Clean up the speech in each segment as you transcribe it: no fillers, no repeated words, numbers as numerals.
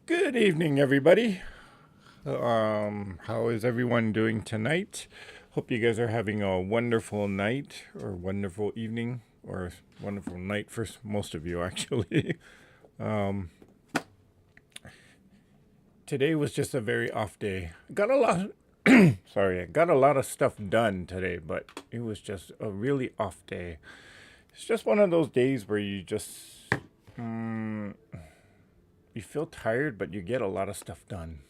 Good evening, everybody. How is everyone doing tonight? Hope you guys are having a wonderful night or wonderful evening or wonderful night for most of you, actually. um, Today was just a very off day. Got a lot. Sorry, I got a lot of stuff done today, but it was just a really off day. It's just one of those days where you just you feel tired, but you get a lot of stuff done.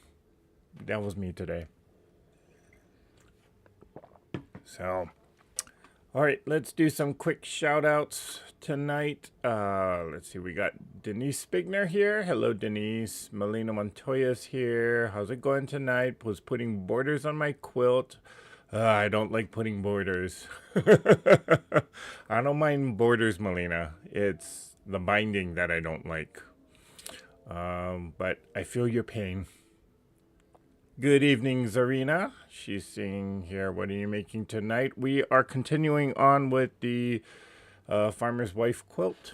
That was me today. So, all right, let's do some quick shout outs tonight. Let's see, we got Denise Spigner here. Hello, Denise. Melina Montoya's here. How's it going tonight? Was putting borders on my quilt. I don't like putting borders. I don't mind borders, Melina. It's the binding that I don't like. But I feel your pain. Good evening, Zarina. She's saying here, what are you making tonight? We are continuing on with the Farmer's Wife quilt.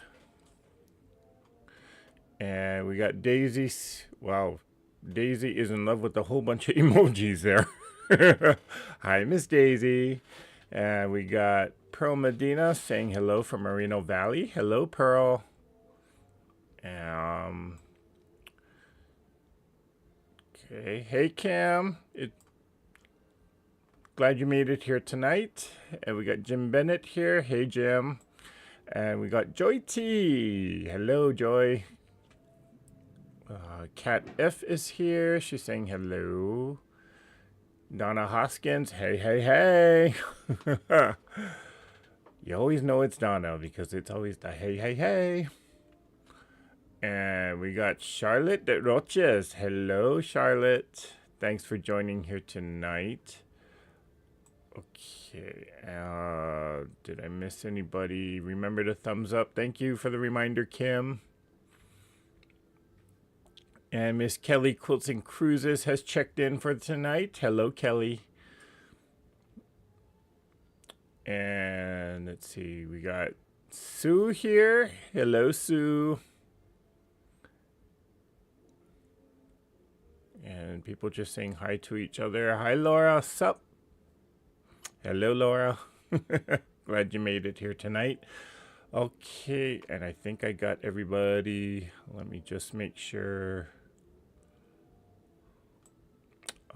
And we got Daisy. Wow, Daisy is in love with a whole bunch of emojis there. Hi, Miss Daisy. And we got Pearl Medina saying hello from Moreno Valley. Hello, Pearl. Okay. Hey, Cam. Glad you made it here tonight. And we got Jim Bennett here. Hey, Jim. And we got Joy T. Hello, Joy. Kat F is here. She's saying hello. Donna Hoskins. Hey, hey, hey. You always know it's Donna because it's always the hey, hey, hey. And we got Charlotte de Roches. Hello, Charlotte. Thanks for joining here tonight. Okay. Did I miss anybody? Remember to thumbs up. Thank you for the reminder, Kim. And Miss Kelly Quilts and Cruises has checked in for tonight. Hello, Kelly. And let's see. We got Sue here. Hello, Sue. And people just saying hi to each other. Hi, Laura. Sup? Hello, Laura. Glad you made it here tonight. Okay, and I think I got everybody. Let me just make sure.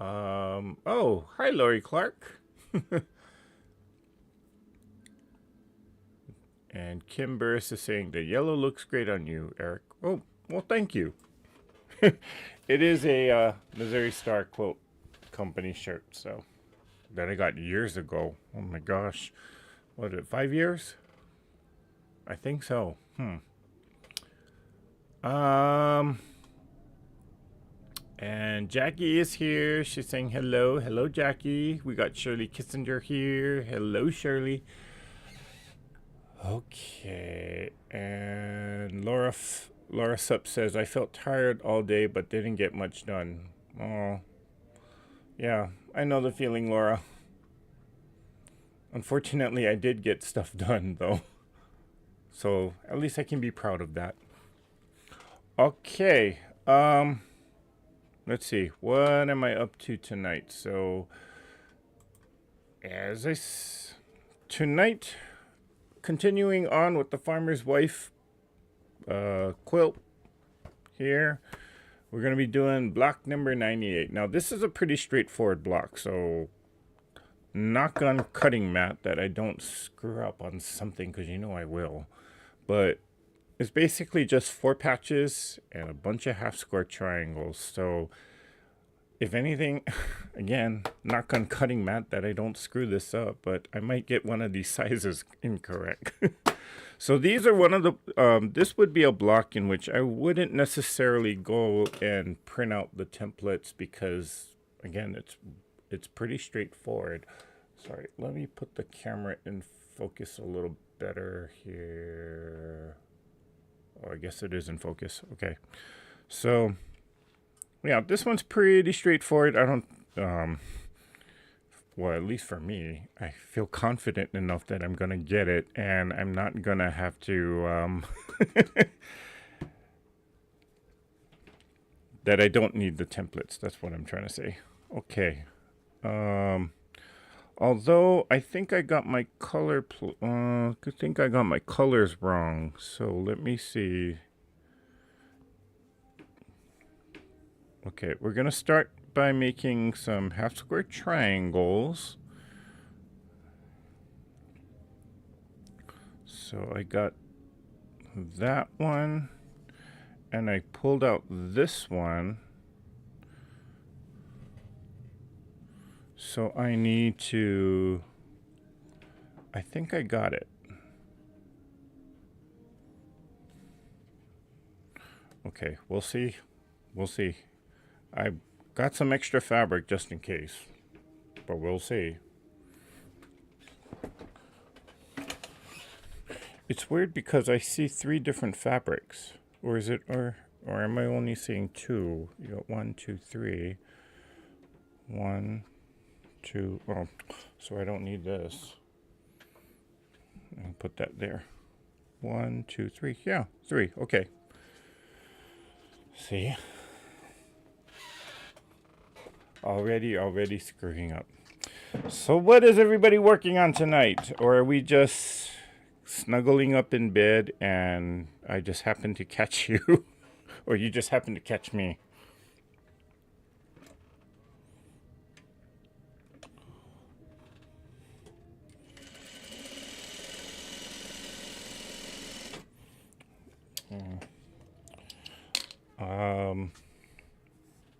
Oh, hi, Lori Clark. And Kim Burris is saying the yellow looks great on you, Eric. Oh, well, thank you. It is a Missouri Star Quilt Company shirt, so that I got years ago. Oh my gosh, what is it? 5 years? I think so. And Jackie is here. She's saying hello. Hello, Jackie. We got Shirley Kissinger here. Hello, Shirley. Okay, and Laura Sup says, I felt tired all day but didn't get much done. Oh, yeah, I know the feeling, Laura. Unfortunately, I did get stuff done, though. So, at least I can be proud of that. Okay, let's see. What am I up to tonight? So, tonight, continuing on with the Farmer's Wife quilt here, we're going to be doing block number 98. Now, this is a pretty straightforward block, so knock on cutting mat that I don't screw up on something, because you know I will. But it's basically just 4 patches and a bunch of half square triangles. So if anything, again, knock on cutting mat that I don't screw this up, but I might get one of these sizes incorrect. So these are one of the, this would be a block in which I wouldn't necessarily go and print out the templates because, again, it's pretty straightforward. Sorry, let me put the camera in focus a little better here. Oh, I guess it is in focus. Okay. So, yeah, this one's pretty straightforward. I don't, well, at least for me, I feel confident enough that I'm going to get it, and I'm not going to have to that I don't need the templates. That's what I'm trying to say. Okay. Although I think I got my I think I got my colors wrong. So let me see. Okay, we're gonna start by making some half square triangles. So I got that one, and I pulled out this one. So I need to, I think I got it. Okay, we'll see. We'll see. I got some extra fabric just in case, but we'll see. It's weird because I see 3 different fabrics. Or is it, or am I only seeing 2? You got 1, 2, 3. 1, 2, oh, so I don't need this. I'll put that there. 1, 2, 3. Yeah, 3. Okay. See? Already screwing up. So what is everybody working on tonight? Or are we just snuggling up in bed and I just happen to catch you? Or you just happen to catch me?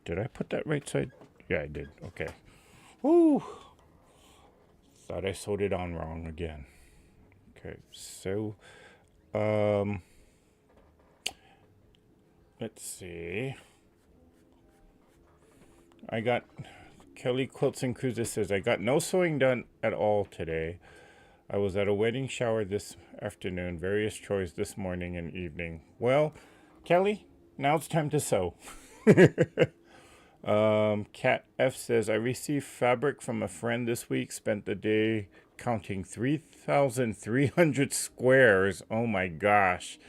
Did I put that right side? Yeah, I did. Okay. Woo! Thought I sewed it on wrong again. Okay, so, let's see. I got, Kelly Quilts and Cruises says, I got no sewing done at all today. I was at a wedding shower this afternoon, various chores this morning and evening. Well, Kelly, now it's time to sew. Cat F says, I received fabric from a friend this week, spent the day counting 3,300 squares. Oh my gosh.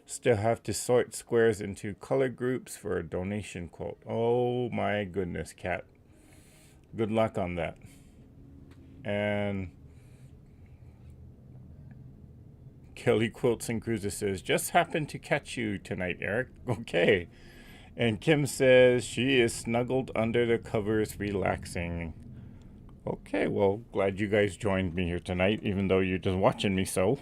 Still have to sort squares into color groups for a donation quilt. Oh my goodness, Cat. Good luck on that. And Kelly Quilts and Cruises says, just happened to catch you tonight, Eric. Okay. And Kim says she is snuggled under the covers relaxing. Okay, well, glad you guys joined me here tonight, even though you're just watching me sew.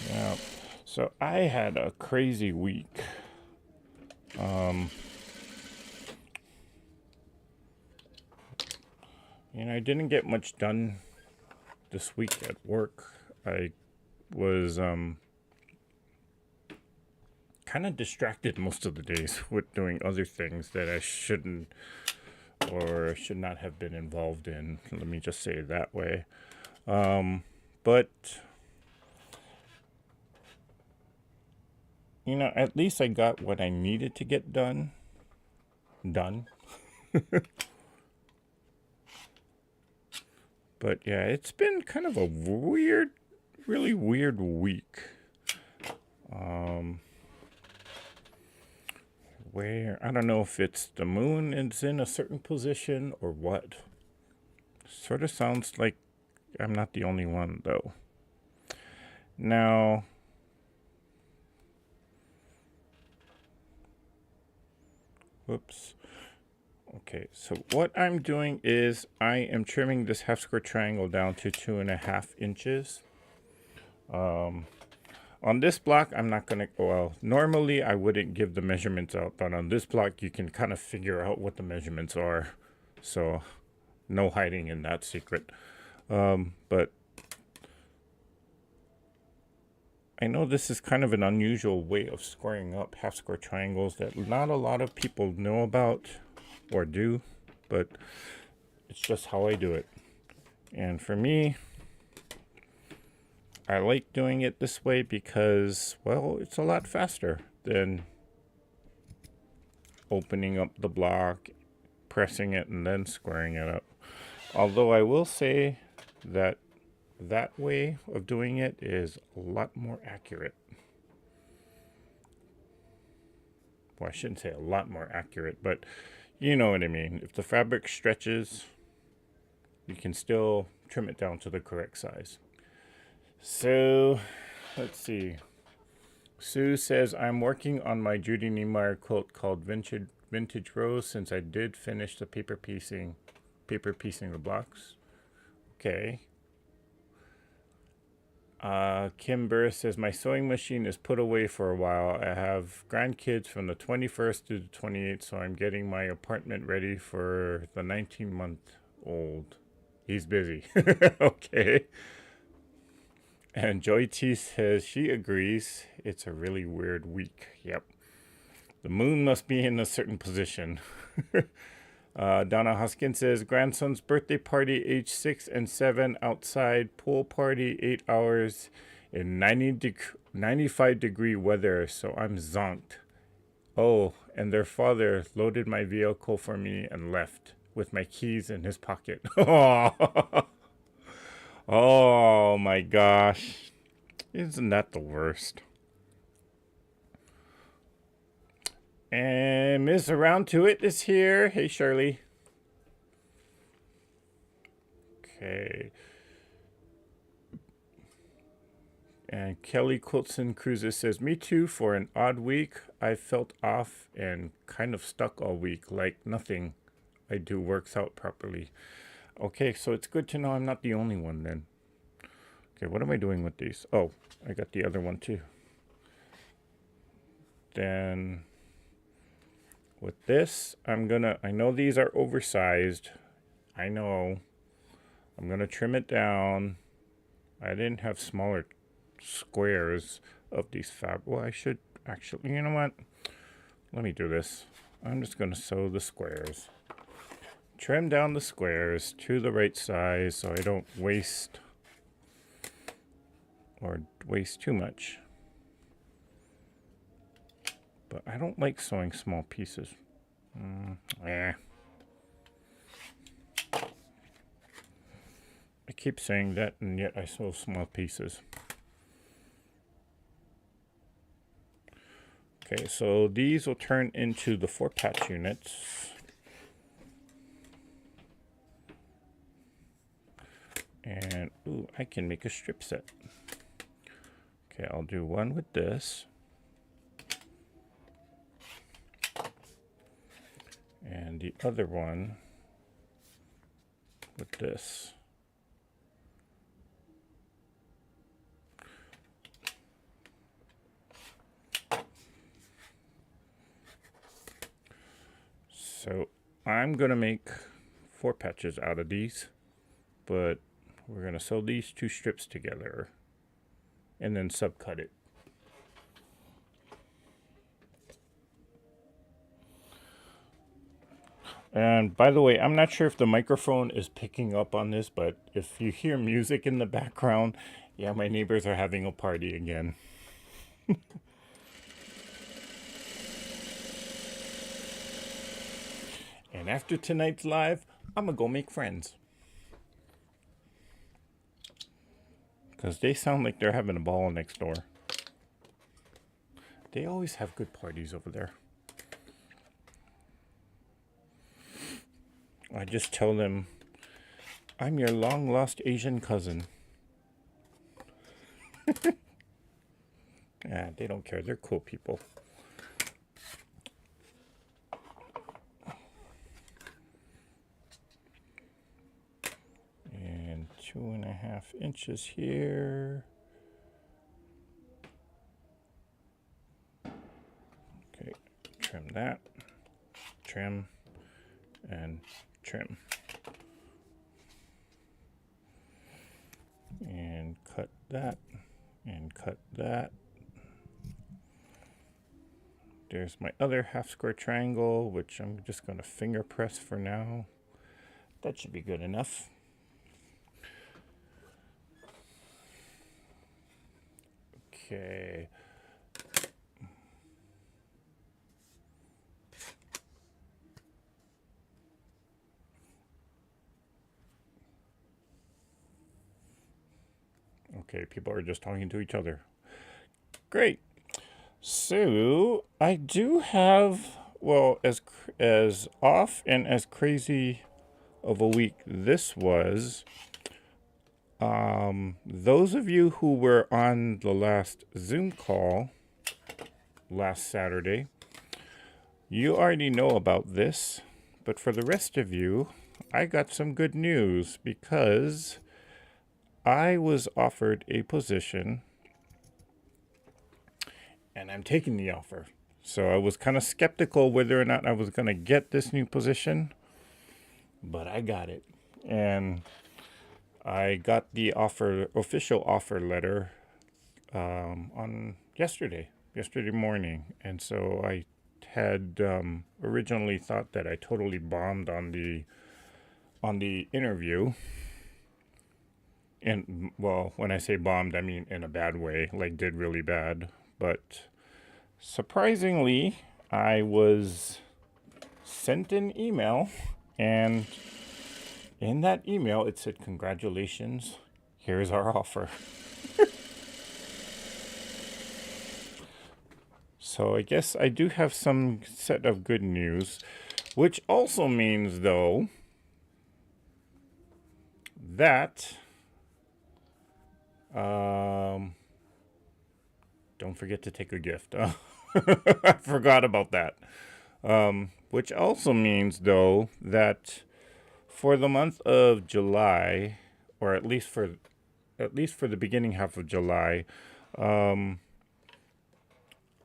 Yeah. So I had a crazy week. I didn't get much done this week at work. I was kind of distracted most of the days with doing other things that I shouldn't or should not have been involved in. Let me just say it that way. But at least I got what I needed to get done. But yeah, it's been kind of a really weird week. Where, I don't know if it's the moon is in a certain position or what. Sort of sounds like I'm not the only one, though. Now, whoops. Okay, so what I'm doing is I am trimming this half square triangle down to 2.5 inches. On this block, I'm not going to, well, normally I wouldn't give the measurements out, but on this block, you can kind of figure out what the measurements are. So, no hiding in that secret. But I know this is kind of an unusual way of squaring up half square triangles that not a lot of people know about or do, but it's just how I do it. And for me, I like doing it this way because, well, it's a lot faster than opening up the block, pressing it, and then squaring it up. Although I will say that that way of doing it is a lot more accurate. Well, I shouldn't say a lot more accurate, but you know what I mean. If the fabric stretches, you can still trim it down to the correct size. So, let's see. Sue says, I'm working on my Judy Niemeyer quilt called Vintage Rose since I did finish the paper piecing the blocks. Okay. Kim Burr says, my sewing machine is put away for a while. I have grandkids from the 21st to the 28th, so I'm getting my apartment ready for the 19-month-old. He's busy. Okay. And Joy T says she agrees. It's a really weird week. Yep. The moon must be in a certain position. Donna Hoskins says, grandson's birthday party, age 6 and 7, outside, pool party, 8 hours in 95-degree weather, so I'm zonked. Oh, and their father loaded my vehicle for me and left with my keys in his pocket. Oh my gosh. Isn't that the worst? And Miss Around to It is here. Hey, Shirley. Okay. And Kelly Quiltson Cruises says, me too, for an odd week. I felt off and kind of stuck all week, like nothing I do works out properly. Okay, so it's good to know I'm not the only one then. Okay, what am I doing with these? Oh, I got the other one too. Then with this, I know these are oversized. I know. I'm gonna trim it down. I didn't have smaller squares of these well, I should actually, you know what? Let me do this. I'm just gonna sew the squares. Trim down the squares to the right size so I don't waste too much. But I don't like sewing small pieces. I keep saying that, and yet I sew small pieces. Okay, so these will turn into the 4-patch units. And, ooh, I can make a strip set. Okay, I'll do one with this. And the other one with this. So I'm going to make 4 patches out of these, but we're going to sew these 2 strips together and then subcut it. And by the way, I'm not sure if the microphone is picking up on this, but if you hear music in the background, yeah, my neighbors are having a party again. And after tonight's live, I'm gonna go make friends. Because they sound like they're having a ball next door. They always have good parties over there. I just tell them, I'm your long-lost Asian cousin. Yeah, they don't care. They're cool people. And 2.5 inches here. Okay, trim that. Trim. And trim. And cut that. And cut that. There's my other half square triangle, which I'm just going to finger press for now. That should be good enough. Okay. Okay, people are just talking to each other. Great. So I do have, well, as off and as crazy of a week this was. Those of you who were on the last Zoom call last Saturday, you already know about this. But for the rest of you, I got some good news because I was offered a position and I'm taking the offer. So I was kind of skeptical whether or not I was going to get this new position, but I got it. And I got the official offer letter on yesterday morning. And so I had originally thought that I totally bombed on the interview. And well, when I say bombed, I mean in a bad way, like did really bad. But surprisingly, I was sent an email, and in that email it said, "Congratulations, here's our offer." So I guess I do have some set of good news, which also means, though, that don't forget to take a gift. I forgot about that. Which also means, though, that for the month of July, or at least for the beginning half of July, I'm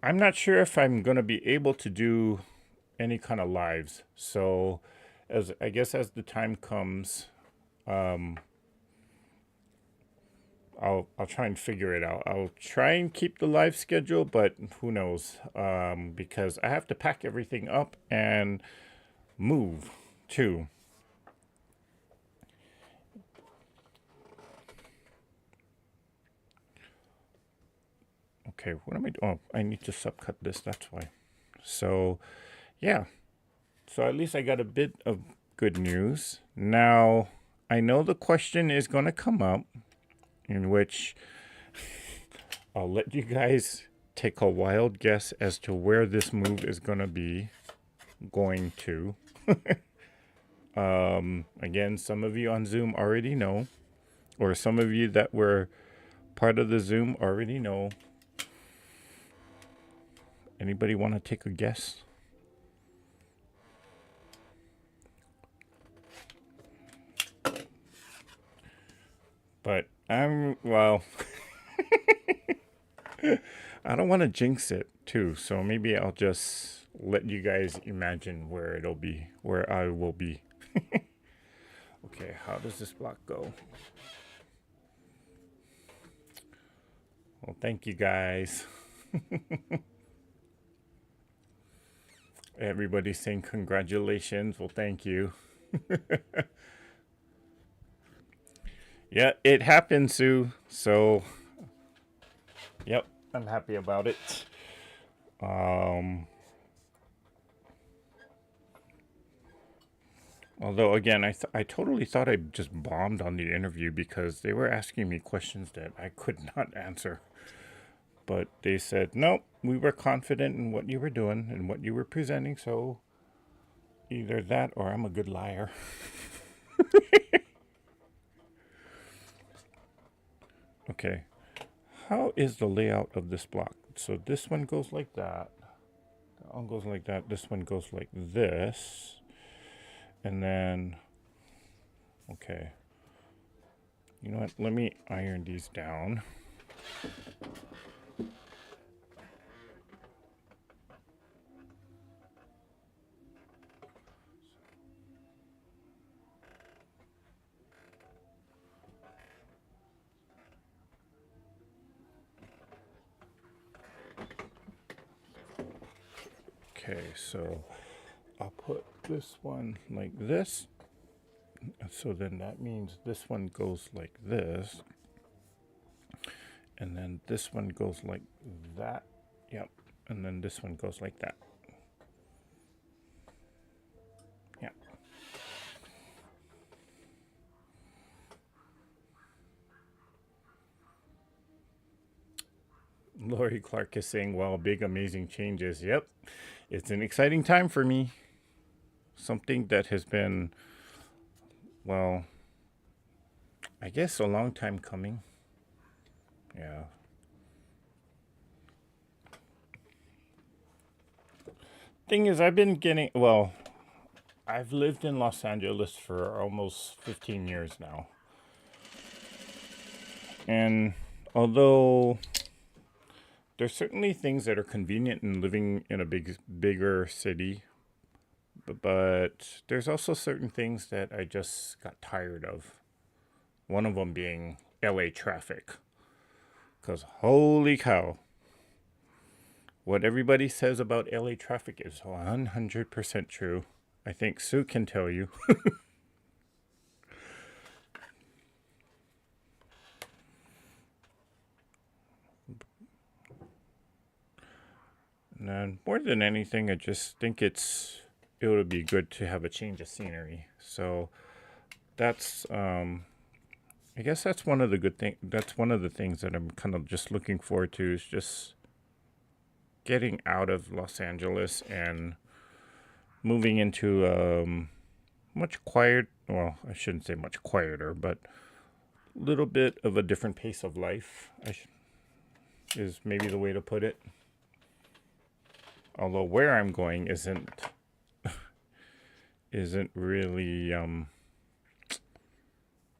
not sure if I'm going to be able to do any kind of lives. So, as the time comes, I'll try and figure it out. I'll try and keep the live schedule, but who knows? Because I have to pack everything up and move too. Okay, what am I doing? Oh, I need to subcut this. That's why. So, yeah. So at least I got a bit of good news. Now, I know the question is going to come up, in which I'll let you guys take a wild guess as to where this move is going to be going to. Again, some of you on Zoom already know, or some of you that were part of the Zoom already know. Anybody want to take a guess? But well, I don't want to jinx it too, so maybe I'll just let you guys imagine where it'll be, where I will be. Okay, how does this block go? Well, thank you guys. Everybody's saying congratulations. Well, thank you. Yeah, it happened, Sue. So, yep, I'm happy about it. Although, again, I totally thought I just bombed on the interview because they were asking me questions that I could not answer. But they said, nope, we were confident in what you were doing and what you were presenting, so either that or I'm a good liar. Okay, how is the layout of this block? So this one goes like that. That one goes like that. This one goes like this. And then, okay. You know what? Let me iron these down. Okay, so I'll put this one like this. So then that means this one goes like this. And then this one goes like that. Yep. And then this one goes like that. Yep. Lori Clark is saying, wow, big amazing changes. Yep. It's an exciting time for me. Something that has been, well, I guess a long time coming. Yeah. Thing is, I've been getting, well, I've lived in Los Angeles for almost 15 years now. And although there's certainly things that are convenient in living in a bigger city, but there's also certain things that I just got tired of. One of them being LA traffic. Because holy cow, what everybody says about LA traffic is 100% true. I think Sue can tell you. And more than anything, I just think it would be good to have a change of scenery. So that's, I guess that's one of the good things. That's one of the things that I'm kind of just looking forward to, is just getting out of Los Angeles and moving into much quiet. Well, I shouldn't say much quieter, but a little bit of a different pace of life. Is maybe the way to put it. Although where I'm going isn't really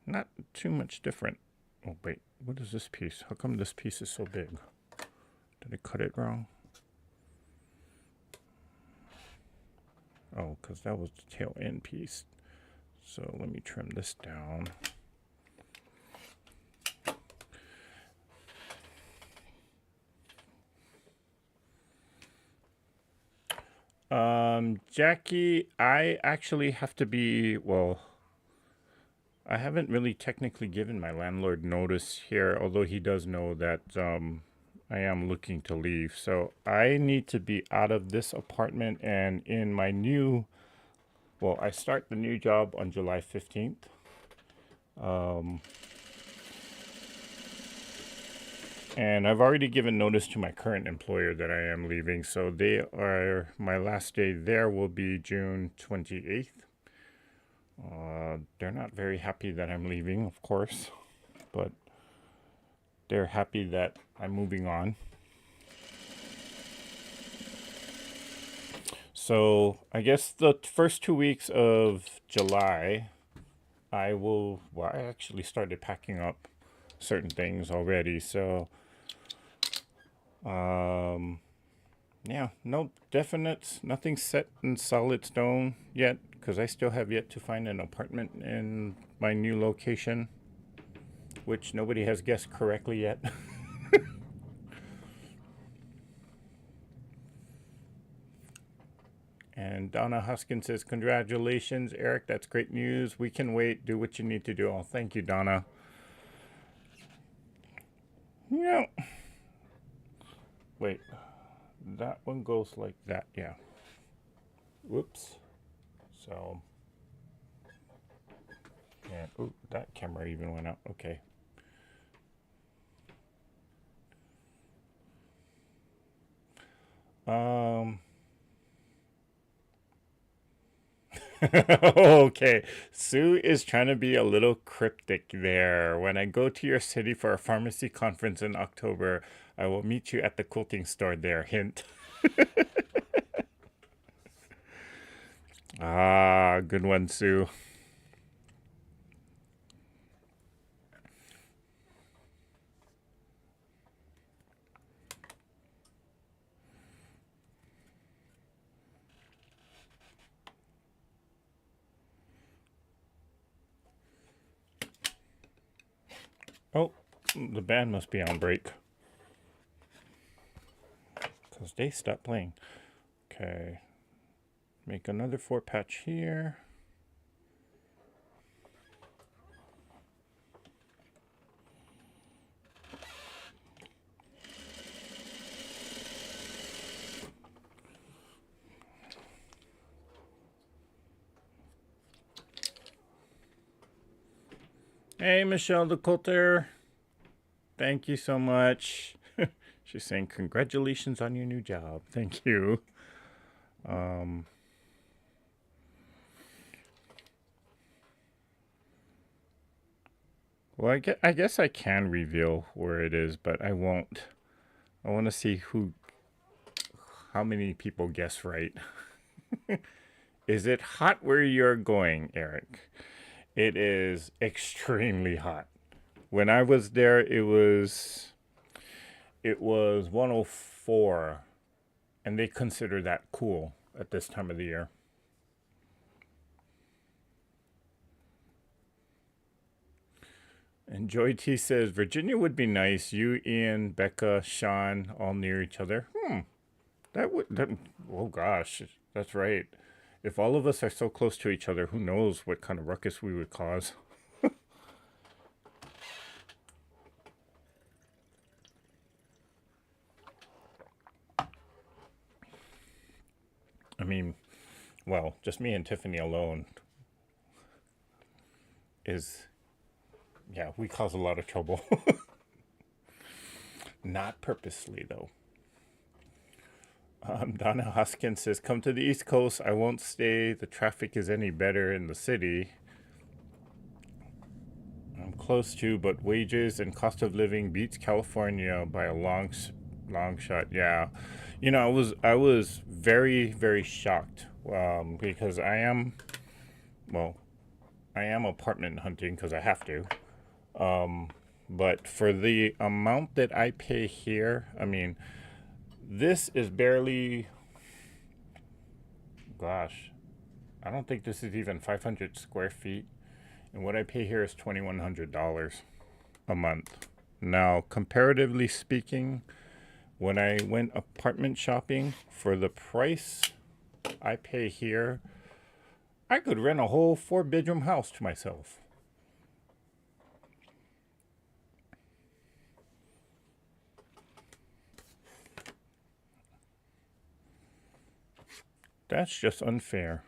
not too much different. Oh wait, what is this piece? How come this piece is so big? Did I cut it wrong? Oh, because that was the tail end piece. So let me trim this down. Jackie, I actually have to be, well, I haven't really technically given my landlord notice here, although he does know that I am looking to leave. So I need to be out of this apartment and in my new, well, I start the new job on July 15th. And I've already given notice to my current employer that I am leaving. So my last day there will be June 28th. They're not very happy that I'm leaving, of course, but they're happy that I'm moving on. So I guess the first 2 weeks of July, I actually started packing up certain things already. So, yeah, no definite, nothing set in solid stone yet, because I still have yet to find an apartment in my new location, which nobody has guessed correctly yet. And Donna Huskin says, congratulations, Eric. That's great news. We can wait. Do what you need to do. Oh, thank you, Donna. Yeah. Wait. That one goes like that. Yeah. Whoops. So. Yeah. Ooh, that camera even went out. Okay. Okay, Sue is trying to be a little cryptic there. When I go to your city for a pharmacy conference in October, I will meet you at the quilting store there. Hint. Ah, good one, Sue. Oh, the band must be on break, because they stopped playing. Okay, make another 4 patch here. Hey, Michelle the Coulter. Thank you so much. She's saying congratulations on your new job. Thank you. Um, well, I guess I can reveal where it is, but I won't. I want to see how many people guess right. Is it hot where you're going, Eric? It is extremely hot. When I was there, it was 104, and they consider that cool at this time of the year. And Joy T says Virginia would be nice. You, Ian, Becca, Sean, all near each other. Oh gosh, that's right. If all of us are so close to each other, who knows what kind of ruckus we would cause? I mean, well, just me and Tiffany alone is, yeah, we cause a lot of trouble. Not purposely, though. Donna Hoskins says, come to the East Coast. I won't stay. The traffic is any better in the city. I'm close to, but wages and cost of living beats California by a long shot. Yeah, I was very very shocked because well, I am apartment hunting because I have to. But for the amount that I pay here, I mean, this is barely. Gosh, I don't think this is even 500 square feet, and what I pay here is $2,100 a month. Now, comparatively speaking, when I went apartment shopping for the price I pay here, I could rent a whole 4 bedroom house to myself. That's just unfair.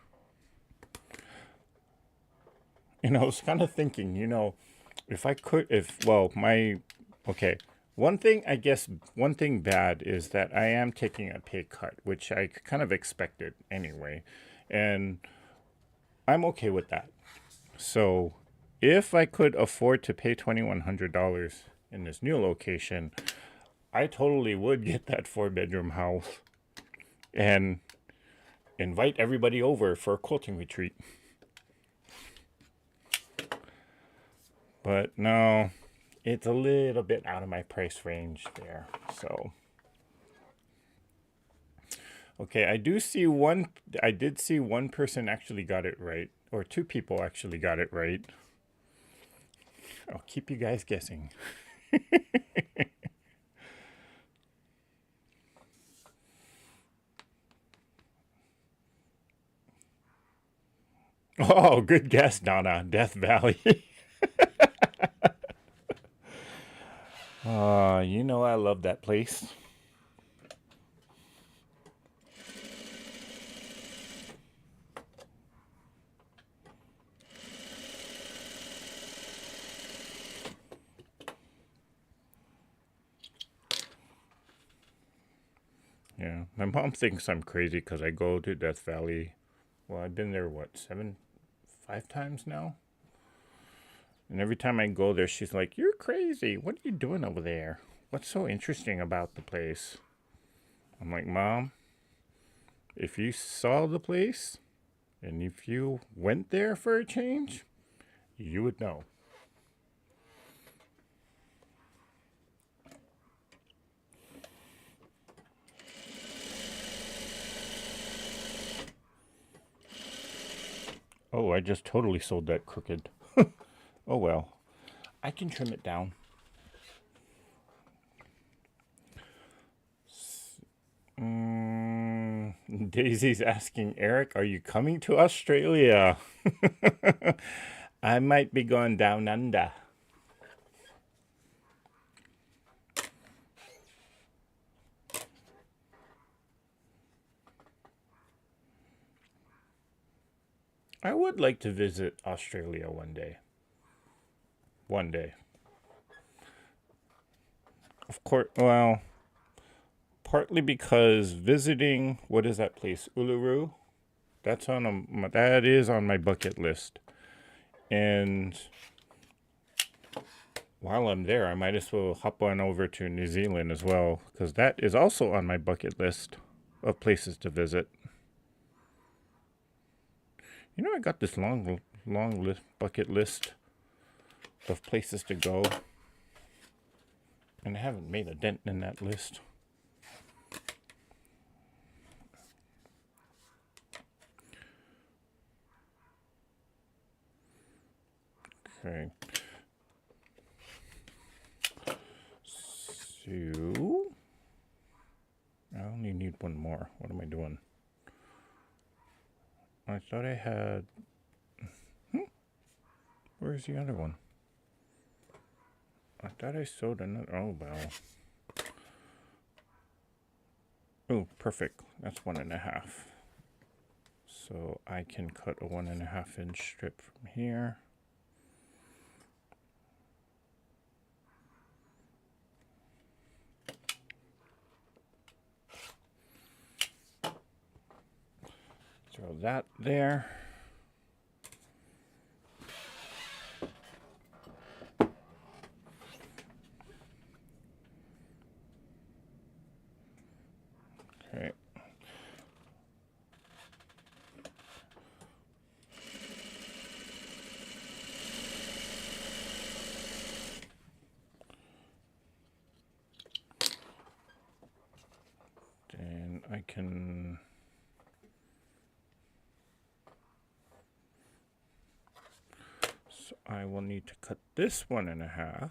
I was kind of thinking, if I could, okay. One thing bad is that I am taking a pay cut, which I kind of expected anyway. And I'm okay with that. So if I could afford to pay $2,100 in this new location, I totally would get that 4 bedroom house and invite everybody over for a quilting retreat. But no, it's a little bit out of my price range there. So, okay, I did see one person actually got it right, or two people actually got it right. I'll keep you guys guessing. Oh, good guess, Donna. Death Valley. I love that place. Yeah, my mom thinks I'm crazy because I go to Death Valley. Well, I've been there, what, 5 times now? And every time I go there, she's like, you're crazy. What are you doing over there? What's so interesting about the place? I'm like, Mom, if you saw the place and if you went there for a change, you would know. Oh, I just totally sold that crooked. Oh well, I can trim it down. Daisy's asking Eric, are you coming to Australia? I might be going down under. I would like to visit Australia one day. one day. Of course, well, partly because visiting, what is that place, Uluru? That is on my bucket list. And while I'm there, I might as well hop on over to New Zealand as well, because that is also on my bucket list of places to visit. You know, I got this long bucket list of places to go, and I haven't made a dent in that list. Okay. So, I only need one more. What am I doing? I thought I had... Where's the other one? I thought I sewed another... Oh, well. Oh, perfect. That's 1.5. So I can cut a 1.5 inch strip from here. Throw that there. Okay. Then I can... So I will need to cut this 1.5.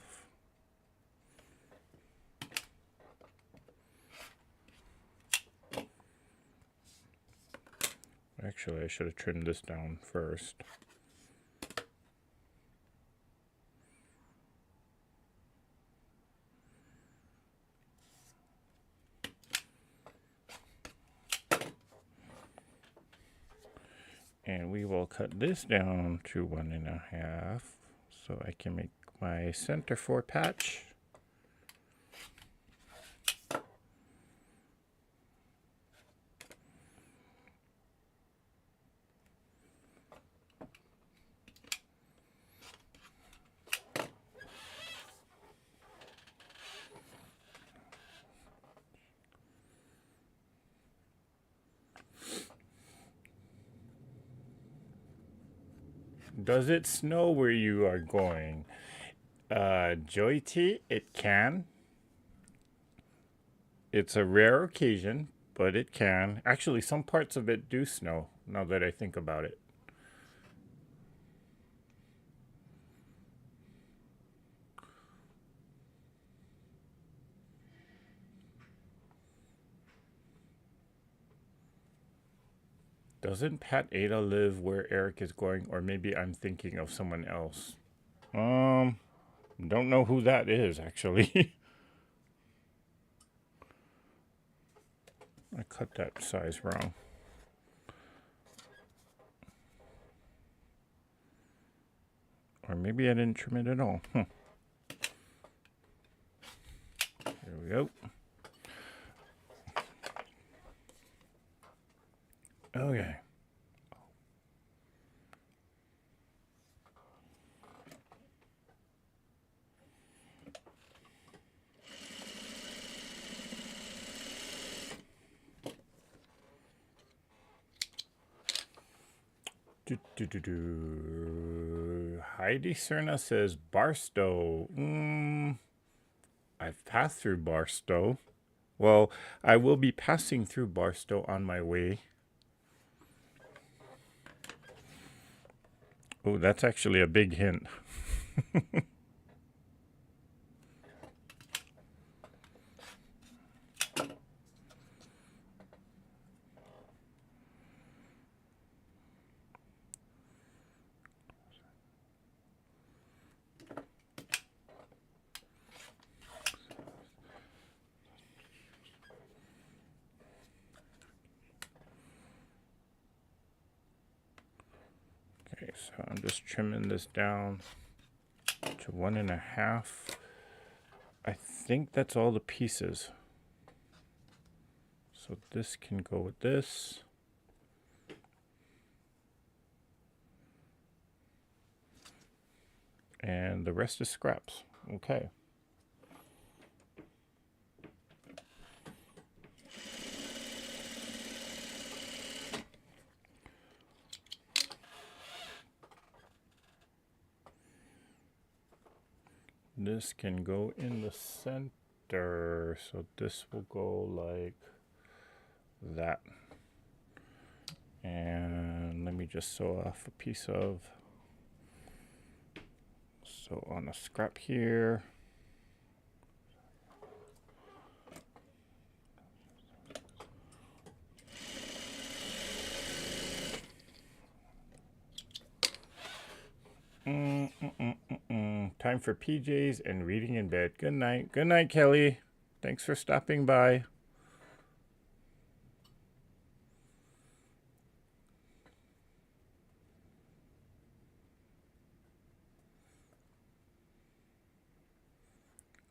Actually, I should have trimmed this down first. And we will cut this down to 1.5 so I can make my center 4 patch. Does it snow where you are going? Joy T, it can. It's a rare occasion, but it can. Actually, some parts of it do snow, now that I think about it. Doesn't Pat Ada live where Eric is going? Or maybe I'm thinking of someone else. Don't know who that is, actually. I cut that size wrong. Or maybe I didn't trim it at all. There we go. Okay. Heidi Cerna says Barstow. I've passed through Barstow. Well, I will be passing through Barstow on my way. Oh, that's actually a big hint. Okay, so I'm just trimming this down to 1.5. I think that's all the pieces. So this can go with this. And the rest is scraps. Okay. This can go in the center, so this will go like that. And let me just sew off a piece of, so on a scrap here. Time for PJs and reading in bed. Good night. Good night, Kelly. Thanks for stopping by.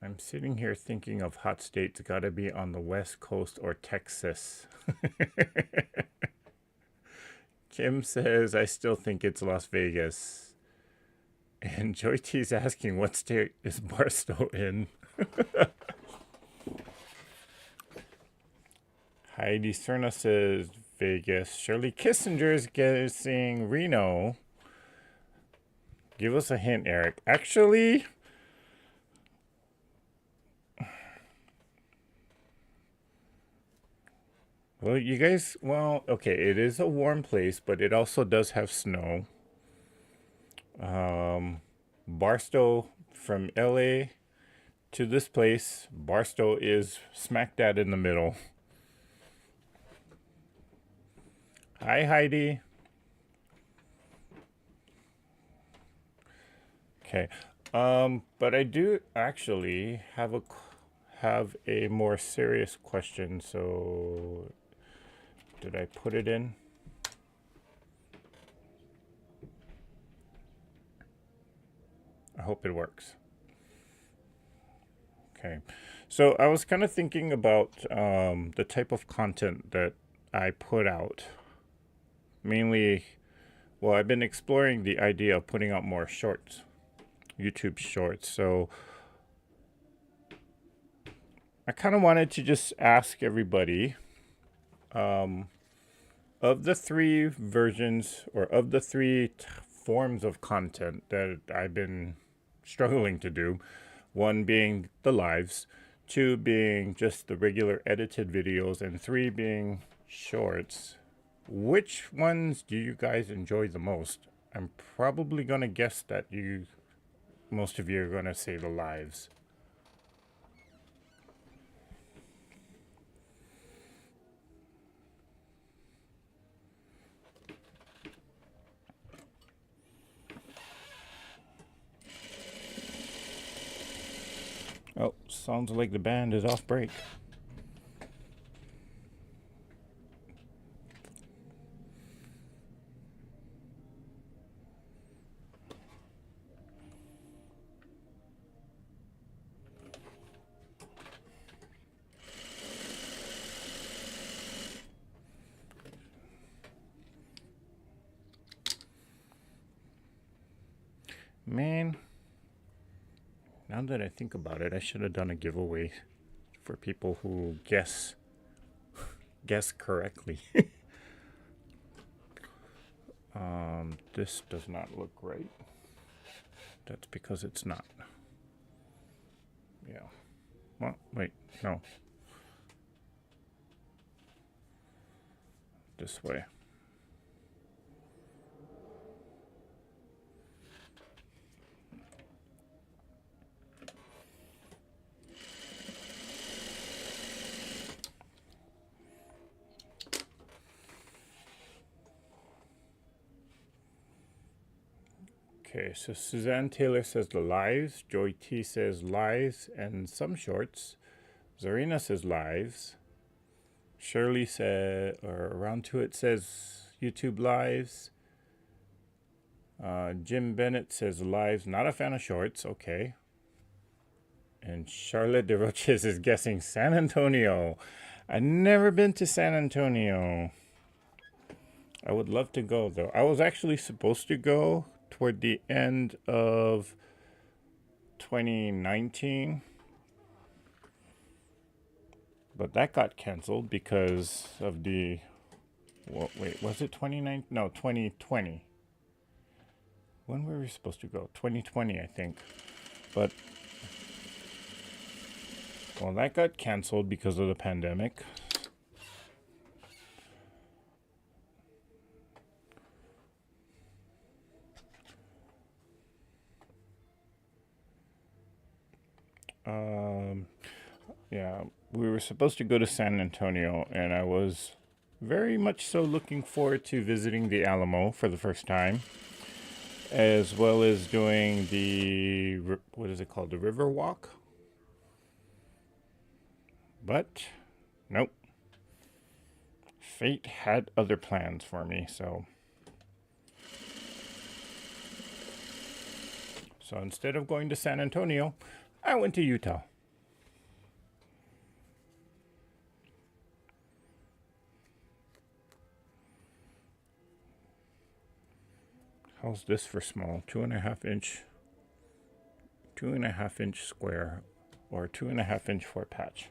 I'm sitting here thinking of hot states. Gotta be on the West Coast or Texas. Kim says, I still think it's Las Vegas. And Joy T's asking, what state is Barstow in? Heidi Cerna says Vegas. Shirley Kissinger is guessing Reno. Give us a hint, Eric. Actually, well, you guys, well, okay, it is a warm place, but it also does have snow. Barstow, from LA to this place, Barstow is smack dab in the middle. Hi, Heidi. Okay, but I do actually have a more serious question. So, did I put it in? I hope it works. Okay, so I was kind of thinking about the type of content that I put out. Mainly, well, I've been exploring the idea of putting out more shorts, YouTube shorts. So I kind of wanted to just ask everybody, of the three versions or of the three forms of content that I've been struggling to do, one being the lives, two being just the regular edited videos, and three being shorts, which ones do you guys enjoy the most? I'm probably going to guess that most of you are going to say the lives. Oh, sounds like the band is off break. Man, now that I think about it, I should have done a giveaway for people who guess correctly. This does not look right. That's because it's not. Yeah. Well, wait, no. This way. Okay, so Suzanne Taylor says the lives, Joy T says lives and some shorts, Zarina says lives, Shirley said, or around to it says YouTube lives, Jim Bennett says lives, not a fan of shorts. Okay. And Charlotte de Roches is guessing San Antonio. I've never been to San Antonio. I would love to go, though. I was actually supposed to go toward the end of 2019. But that got canceled because of the... Well, wait, was it 2019? No, 2020. When were we supposed to go? 2020, I think. But... Well, that got canceled because of the pandemic. Yeah, we were supposed to go to San Antonio, and I was very much so looking forward to visiting the Alamo for the first time, as well as doing the, what is it called, the River Walk? But, nope. Fate had other plans for me, so... So instead of going to San Antonio, I went to Utah. How's this for small? 2.5 inch square, or 2.5 inch for patch.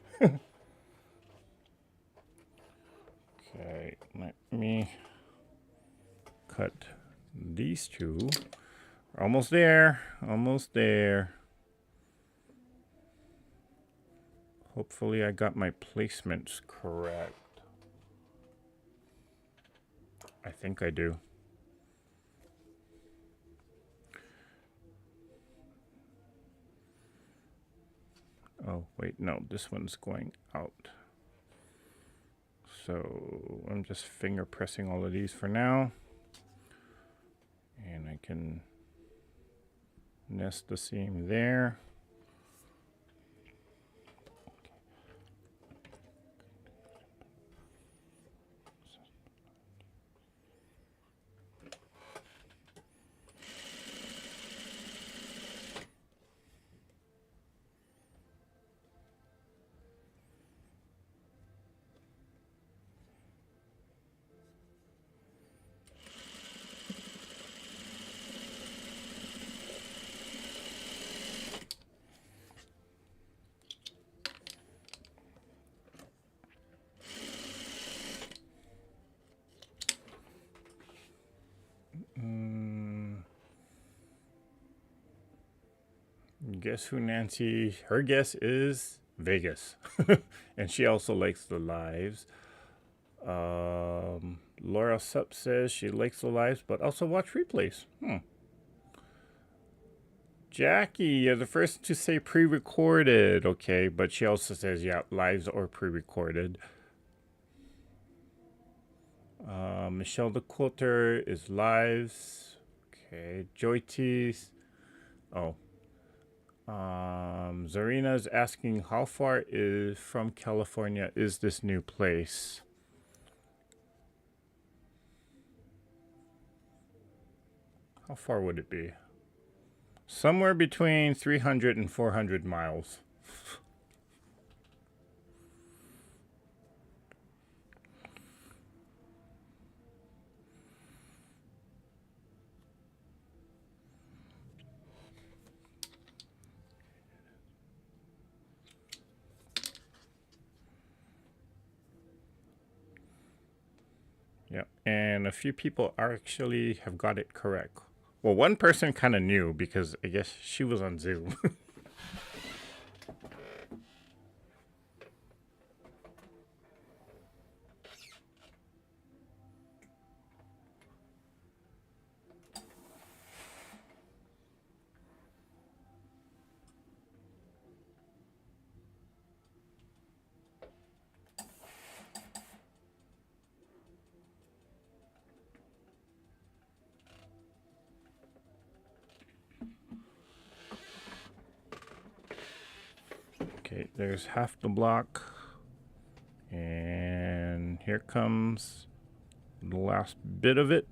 Okay, let me cut these two. Almost there, almost there. Hopefully I got my placements correct. I think I do. Oh, wait, no, this one's going out. So I'm just finger pressing all of these for now. And I can nest the seam there. Guess who Nancy, her guess is Vegas. And she also likes the lives. Laura Sup says she likes the lives, but also watch replays. Jackie, you're the first to say pre-recorded. Okay, but she also says, yeah, lives or pre-recorded. Michelle the Quilter is lives. Okay, Joy Tees. Oh. Zarina's asking how far is from California is this new place? How far would it be? Somewhere between 300 and 400 miles. Yep, and a few people actually have got it correct. Well, one person kind of knew because I guess she was on Zoom. Okay, there's half the block. And here comes the last bit of it.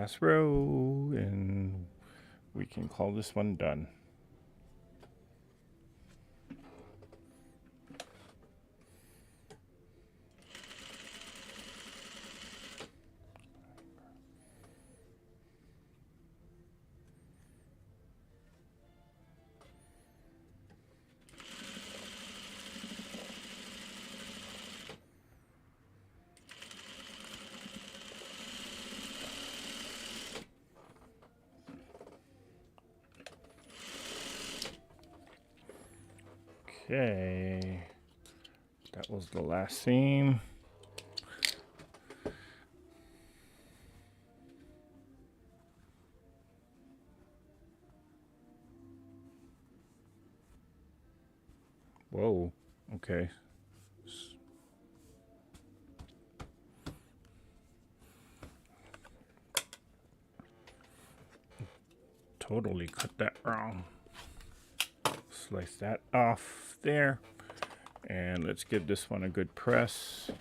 last row, and we can call this one done. Okay, that was the last seam. Whoa, okay. Totally cut that wrong. Slice that off there. And let's give this one a good press.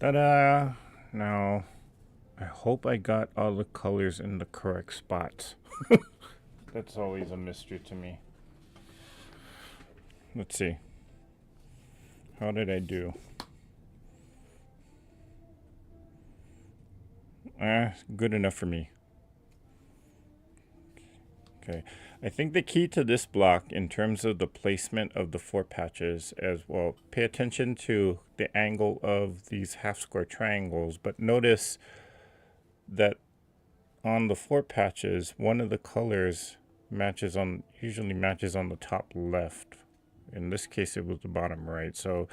Ta-da! Now, I hope I got all the colors in the correct spots. That's always a mystery to me. Let's see. How did I do? Good enough for me. Okay. I think the key to this block in terms of the placement of the 4 patches as well, pay attention to the angle of these half square triangles, but notice that on the 4 patches, one of the colors usually matches on the top left. In this case, it was the bottom right. So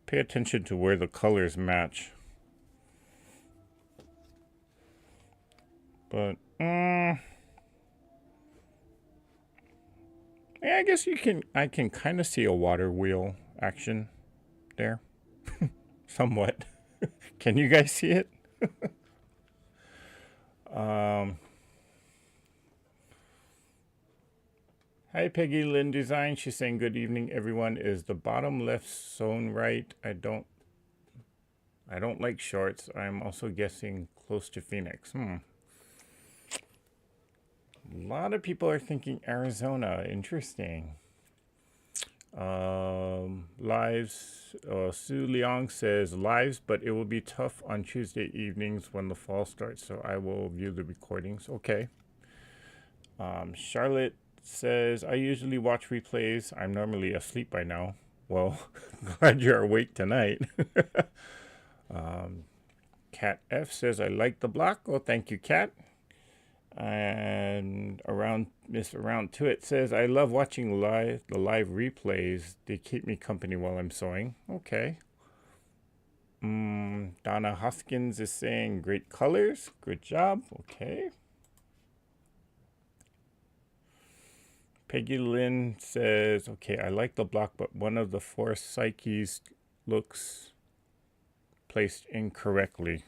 pay attention to where the colors match. But yeah, I guess I can kind of see a water wheel action there. Somewhat. Can you guys see it? Hi, Peggy Lynn Design. She's saying good evening, everyone. Is the bottom left sewn right? I don't like shorts. I'm also guessing close to Phoenix. A lot of people are thinking Arizona. Interesting. Lives. Sue Leong says lives, but it will be tough on Tuesday evenings when the fall starts. So I will view the recordings. Okay. Charlotte says I usually watch replays. I'm normally asleep by now. Well, glad you're awake tonight. Cat F says I like the block. Oh, thank you, Cat. And Miss Around To It says I love watching the live replays. They keep me company while I'm sewing. Okay. Donna Hoskins is saying great colors. Good job. Okay. Peggy Lynn says, okay, I like the block, but one of the 4 psyches looks placed incorrectly.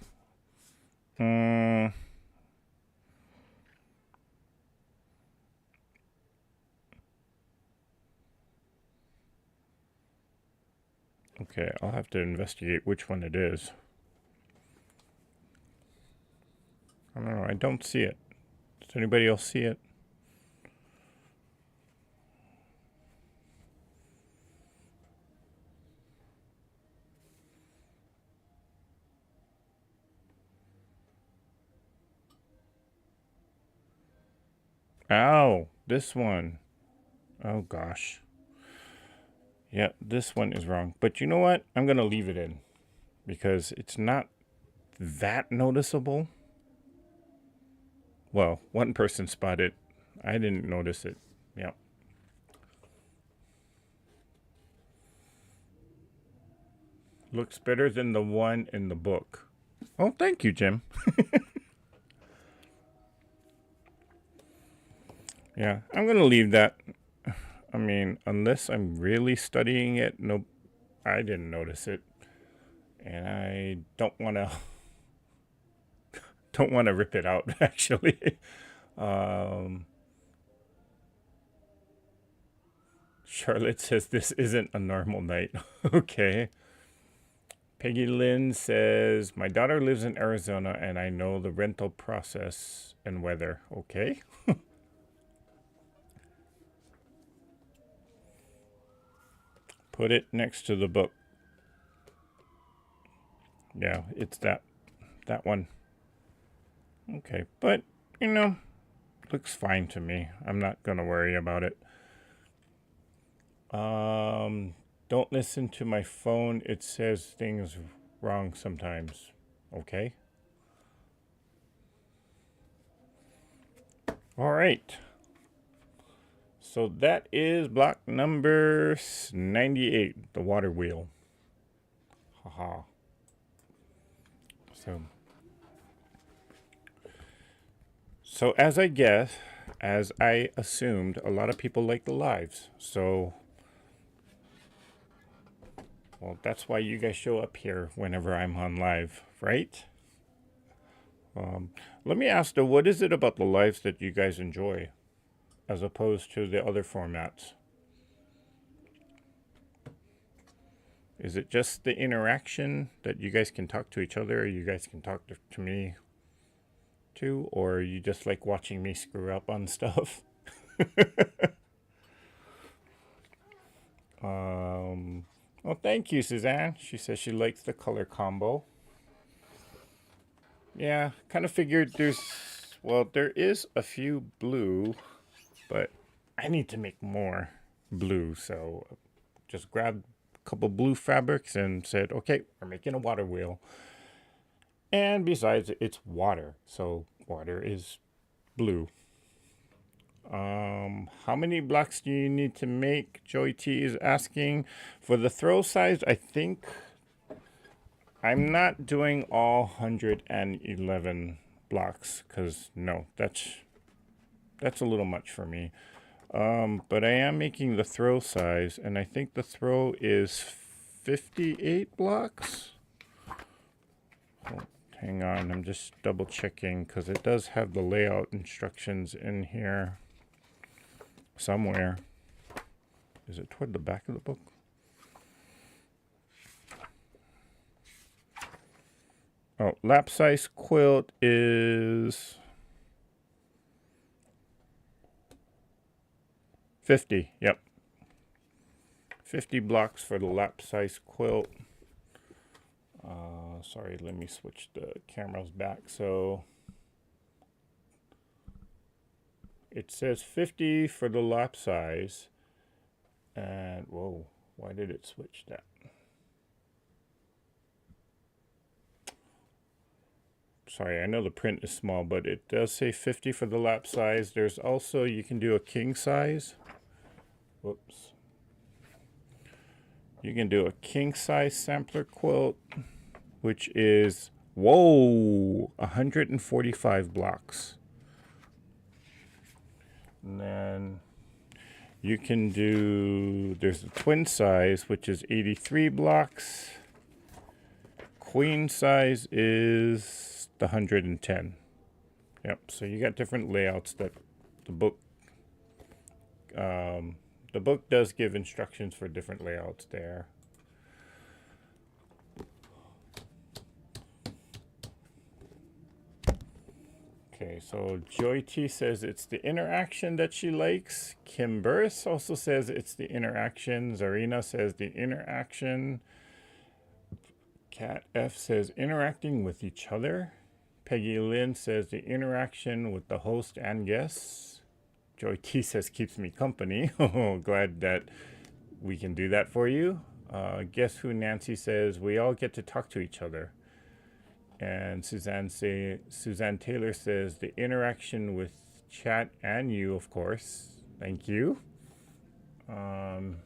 Okay, I'll have to investigate which one it is. I don't know, I don't see it. Does anybody else see it? Ow, this one. Oh gosh. Yeah, this one is wrong. But you know what? I'm going to leave it in because it's not that noticeable. Well, one person spotted. I didn't notice it. Yeah. Looks better than the one in the book. Oh, thank you, Jim. Yeah, I'm going to leave that. I mean, unless I'm really studying it, no, I didn't notice it. And I don't want to don't want to rip it out actually. um, Charlotte says this isn't a normal night. Okay. Peggy Lynn says my daughter lives in Arizona and I know the rental process and weather. Okay. Put it next to the book. Yeah, it's that one. Okay, but you know, looks fine to me. I'm not gonna worry about it. Don't listen to my phone. It says things wrong sometimes. Okay. All right. So that is block number 98, the water wheel. Haha. So as I assumed, a lot of people like the lives. So, well, that's why you guys show up here whenever I'm on live, right? Let me ask though, what is it about the lives that you guys enjoy as opposed to the other formats? Is it just the interaction that you guys can talk to each other, or you guys can talk to me too, or you just like watching me screw up on stuff? Well, thank you, Suzanne. She says she likes the color combo. Yeah, kind of figured there is a few blue, but I need to make more blue, so just grabbed a couple blue fabrics and said, okay, we're making a water wheel. And besides, it's water, so water is blue. How many blocks do you need to make? Joey T is asking. For the throw size, I think I'm not doing all 111 blocks because no, that's a little much for me. But I am making the throw size, and I think the throw is 58 blocks. Oh, hang on, I'm just double checking because it does have the layout instructions in here somewhere. Is it toward the back of the book? Oh, lap size quilt is 50. Yep. 50 blocks for the lap size quilt. Sorry, let me switch the cameras back. So it says 50 for the lap size. And whoa, why did it switch that? Sorry, I know the print is small, but it does say 50 for the lap size. There's also, you can do a king size. Whoops. You can do a king size sampler quilt, which is, whoa, 145 blocks. And then you can do, there's a twin size, which is 83 blocks. Queen size is the 110. Yep, so you got different layouts that the book does give instructions for different layouts there. Okay, so Joy T says it's the interaction that she likes. Kim Burris also says it's the interaction. Zarina says the interaction. Cat F says interacting with each other. Peggy Lynn says the interaction with the host and guests. Joy T says keeps me company. Oh, glad that we can do that for you. Guess who? Nancy says we all get to talk to each other. And Suzanne Taylor says the interaction with chat and you, of course. Thank you. Pearl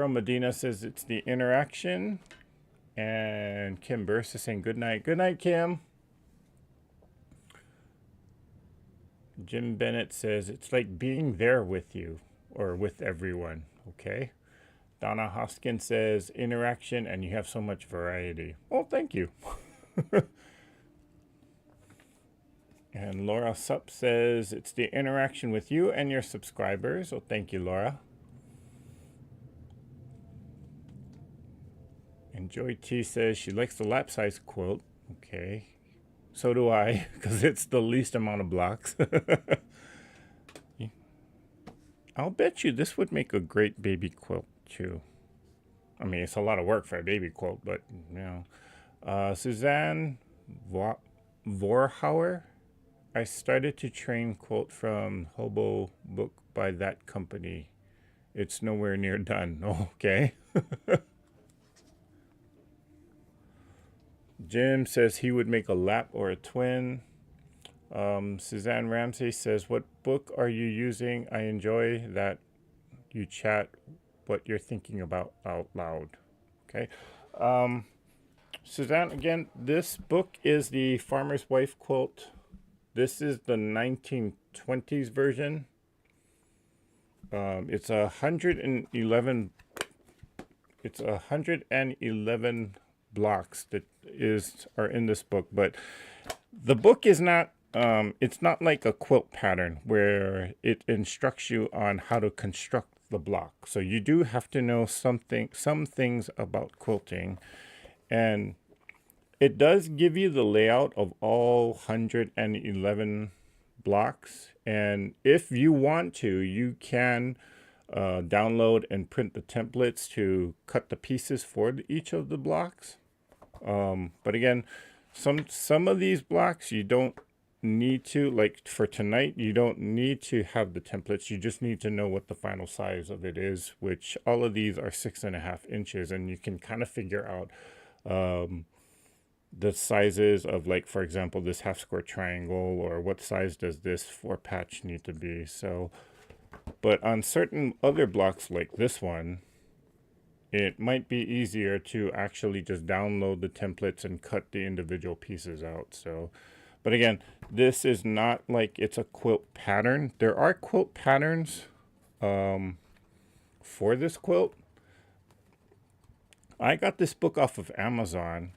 Medina says it's the interaction. And Kim Burst is saying good night. Good night, Kim. Jim Bennett says, it's like being there with you or with everyone. Okay. Donna Hoskins says, interaction and you have so much variety. Oh, thank you. And Laura Sup says, it's the interaction with you and your subscribers. Oh, thank you, Laura. And Joy T says she likes the lap size quilt. Okay. So do I, because it's the least amount of blocks. I'll bet you this would make a great baby quilt, too. I mean, it's a lot of work for a baby quilt, but, you know. Suzanne Vorhauer. I started to train quilt from Hobo Book by that company. It's nowhere near done. Okay. Jim says he would make a lap or a twin. Suzanne Ramsey says, what book are you using? I enjoy that you chat what you're thinking about out loud. Okay. Suzanne, again, this book is the Farmer's Wife quilt. This is the 1920s version. It's 111. It's 111 blocks that are in this book, but the book is not. It's not like a quilt pattern where it instructs you on how to construct the block. So you do have to know some things about quilting, and it does give you the layout of all 111 blocks. And if you want to, you can download and print the templates to cut the pieces for each of the blocks. But again, some of these blocks you don't need to, like for tonight, you don't need to have the templates. You just need to know what the final size of it is, which all of these are 6.5 inches, and you can kind of figure out the sizes of, like, for example, this half square triangle, or what size does this 4-patch need to be. So, but on certain other blocks like this one, it might be easier to actually just download the templates and cut the individual pieces out. So, but again, this is not like it's a quilt pattern. There are quilt patterns for this quilt. I got this book off of Amazon,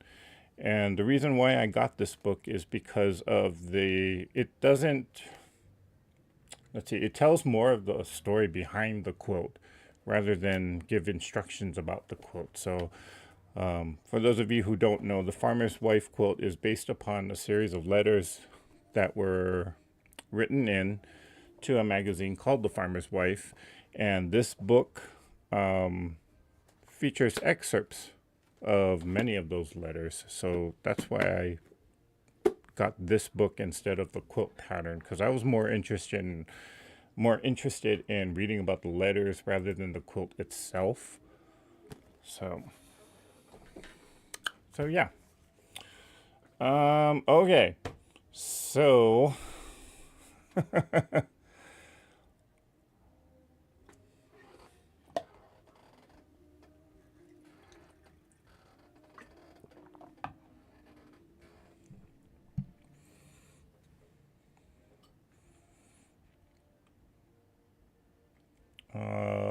and the reason why I got this book is because of it tells more of the story behind the quilt rather than give instructions about the quilt. So for those of you who don't know, the Farmer's Wife quilt is based upon a series of letters that were written in to a magazine called The Farmer's Wife. And this book features excerpts of many of those letters. So that's why I got this book instead of the quilt pattern, because I was more interested in reading about the letters rather than the quilt itself. So yeah. Okay. So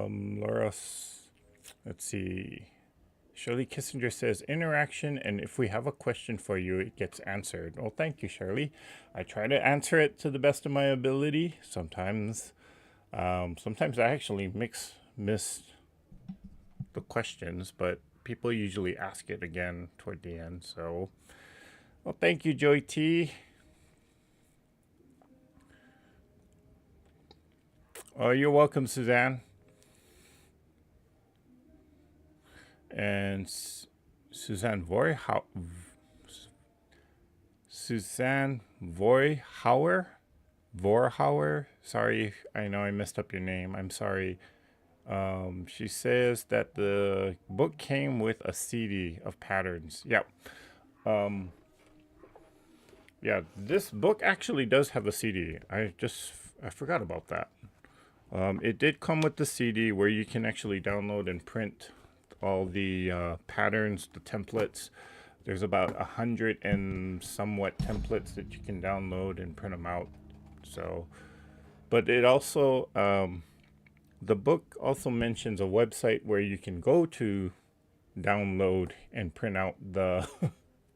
Laura, let's see. Shirley Kissinger says, interaction, and if we have a question for you, it gets answered. Well, thank you, Shirley. I try to answer it to the best of my ability. Sometimes I actually miss the questions, but people usually ask it again toward the end. So, well, thank you, Joy T. Oh, you're welcome, Suzanne. And Suzanne Vorhauer. Sorry, I know I messed up your name. I'm sorry. She says that the book came with a CD of patterns. Yep. Yeah, this book actually does have a CD. I forgot about that. It did come with the CD where you can actually download and print all the patterns, the templates. There's about 100 and somewhat templates that you can download and print them out So, but it also, the book also mentions a website where you can go to download and print out the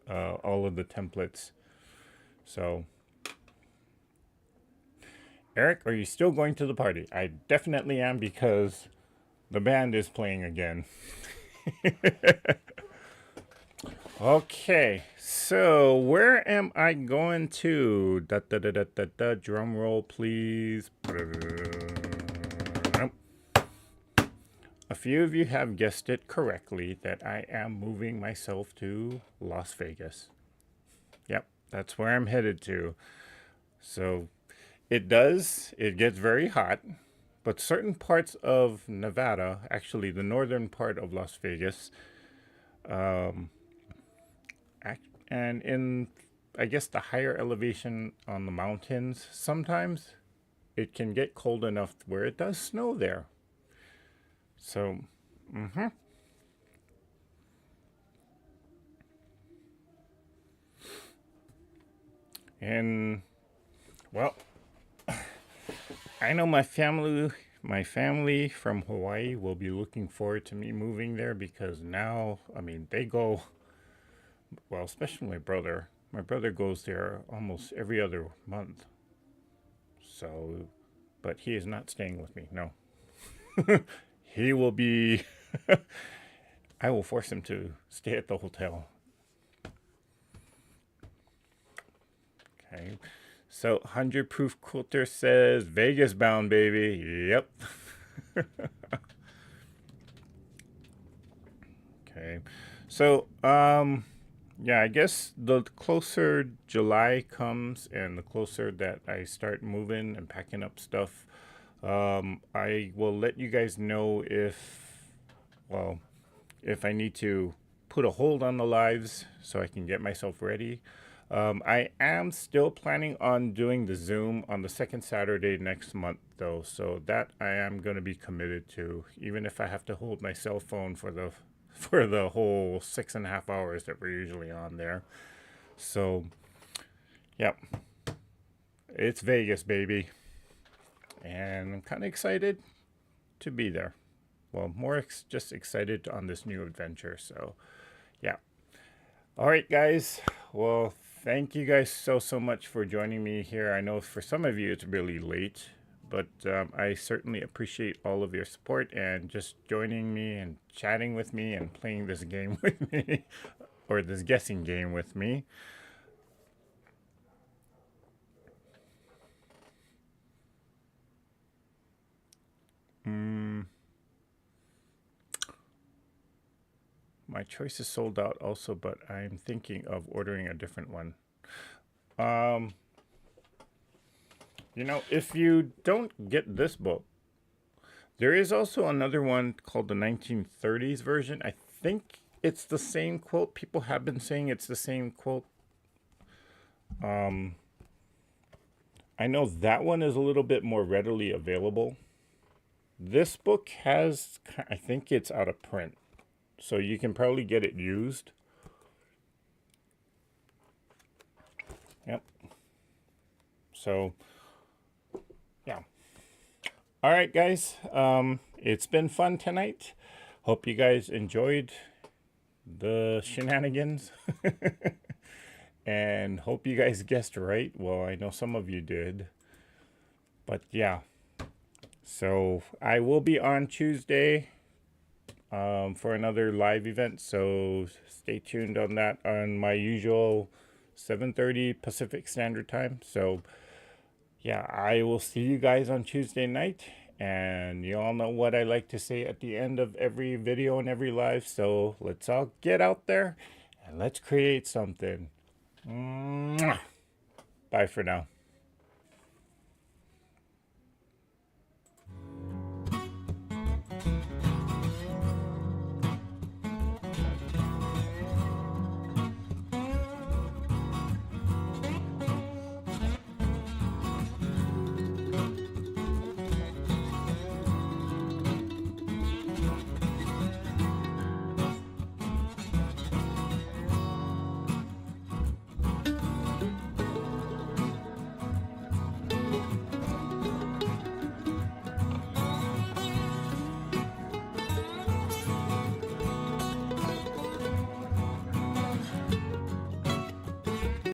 all of the templates. So, Eric, are you still going to the party? I definitely am, because the band is playing again. Okay, so where am I going to? Da, da, da, da, da, da. Drum roll, please. A few of you have guessed it correctly that I am moving myself to Las Vegas. Yep, that's where I'm headed to. So it gets very hot, but certain parts of Nevada, actually the northern part of Las Vegas, and in, I guess, the higher elevation on the mountains, sometimes it can get cold enough where it does snow there. So, and well, I know my family from Hawaii will be looking forward to me moving there, because now, I mean, they go, well, especially my brother. My brother goes there almost every other month. So, but he is not staying with me. No. He will be I will force him to stay at the hotel. Okay. So 100 Proof Quilter says Vegas bound, baby. Yep. Okay. So yeah, I guess the closer July comes and the closer that I start moving and packing up stuff, I will let you guys know well, if I need to put a hold on the lives so I can get myself ready. I am still planning on doing the Zoom on the second Saturday next month, though, so that I am going to be committed to, even if I have to hold my cell phone for the whole 6.5 hours that we're usually on there. So, yep, it's Vegas, baby, and I'm kind of excited to be there. Well, more just excited on this new adventure. So, yeah. All right, guys. Well, thank you guys so much for joining me here. I know for some of you it's really late, but I certainly appreciate all of your support and just joining me and chatting with me and playing this game with me, or this guessing game with me. My choice is sold out also, but I'm thinking of ordering a different one. You know, if you don't get this book, there is also another one called the 1930s version. I think it's the same quote. People have been saying it's the same quote. I know that one is a little bit more readily available. This book has, I think it's out of print, so you can probably get it used. Yep. So, yeah. All right, guys. It's been fun tonight. Hope you guys enjoyed the shenanigans. And hope you guys guessed right. Well, I know some of you did. But yeah. So I will be on Tuesday for another live event. So stay tuned on that on my usual 7:30 Pacific Standard Time. So yeah, I will see you guys on Tuesday night. And you all know what I like to say at the end of every video and every live. So let's all get out there and let's create something. Mwah. Bye for now.